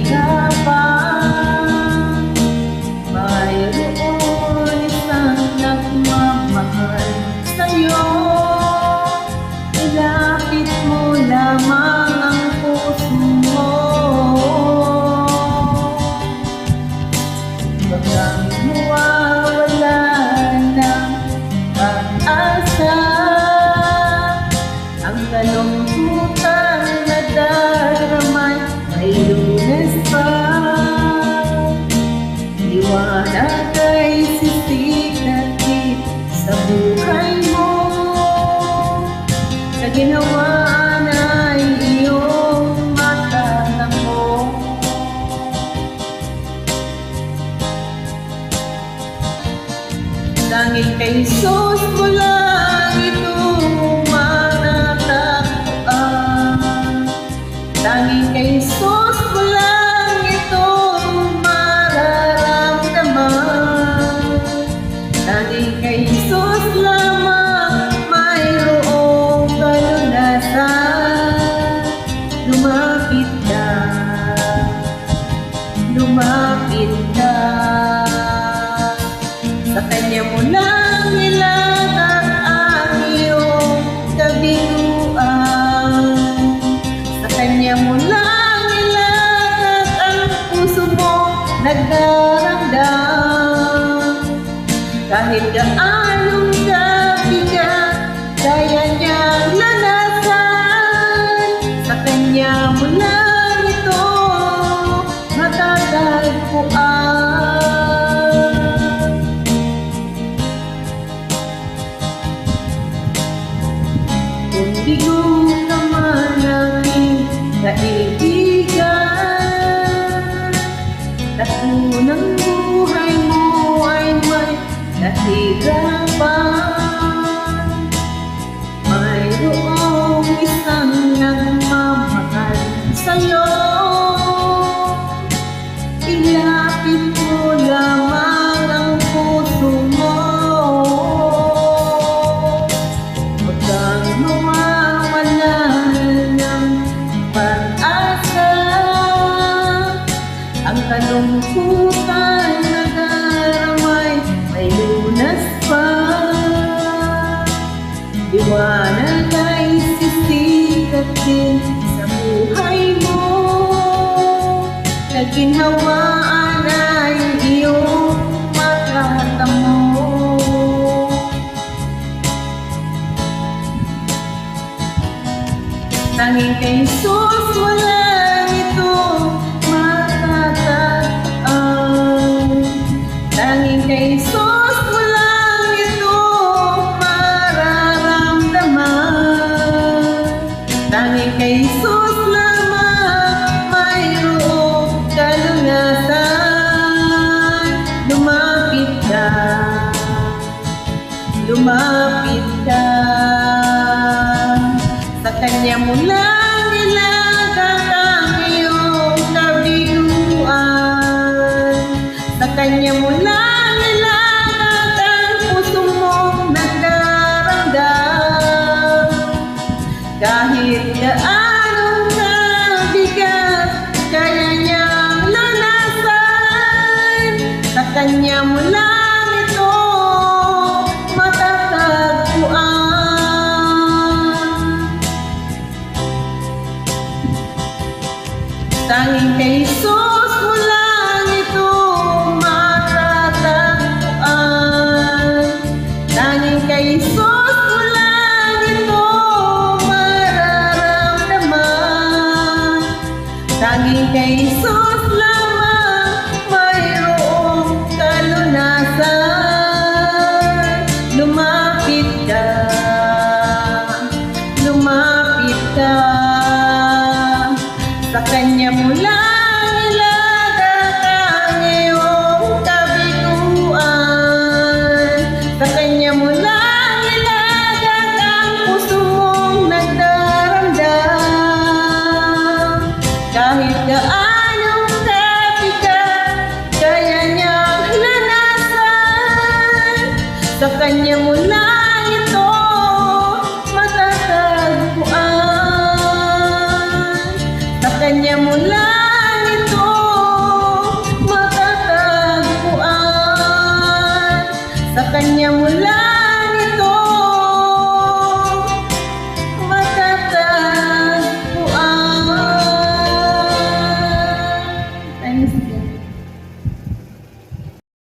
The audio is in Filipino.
kahirapan, mayroon isang nagmamahal sa'yo. Ilapit mo lamang ang puso mo, bagang mawawala ng pag-asa. Ang kalungkutan na daramay may Lunes pa. Liwanag ay sisikatin sa buhay mo, sa ginawa ay iyong matatamo. Langit kay Jesus mo lang ito manatagpuan. Langit kay Jesus mo lang ito mararamdaman. Langit kay Jesus lamang mayroong kalunasan. Lumapit ka, lumapit ka. Sa Kanya mo lang ilatag ang iyong kabiguan. Sa Kanya mo lang ilatag ang puso mo nagdaramdam. Kahit gaanong kabigat, kaya niyang lanasan. Sa Kanya mo lang ito matatagpuan. Kung bigo ka man aking kaibigan, lahat ng buhay mo ay may kahirapan, mayroong isang nagmamahal sa'yo. Ilapit mo lamang ang puso mo, huwag kang mawawala ng pag-asa. Ang kalungkutan na daramay may Lunas pa. Liwanag ay sisikatin sa buhay mo, na ginhawaan ay iyong matatamo. Tanging kay Jesus wala ito matatagpuan. Tanging kay Jesus wala ito mararamdaman. Tanging kay Jesus lamang mayroong kalunasan. Lumapit ka, lumapit ka. Sa Kanya mo lang ilatag ang iyong kabiguan. Sa Kanya mo lang ilatag ang puso mong nagdaramdam. Kahit gaanong kabigat, kaya niyang lanasan. Sa Kanya mo lang ito matatagpuan. Tanging kay Jesus mo lang ito matatagpuan. Tanging kay Jesus mo lang ito mararamdaman. Tanging kay Jesus lamang mayroong kalunasan. Lumapit ka, lumapit ka. Sa Kanya mo lang ilatag ang iyong kabiguan. Sa Kanya mo lang ilatag ang puso mong nagdaramdam. Kahit gaanong kabigat, kaya niyang lanasan. Sa Kanya mo lang ito matatagpuan. Sa Kanya mo lang ito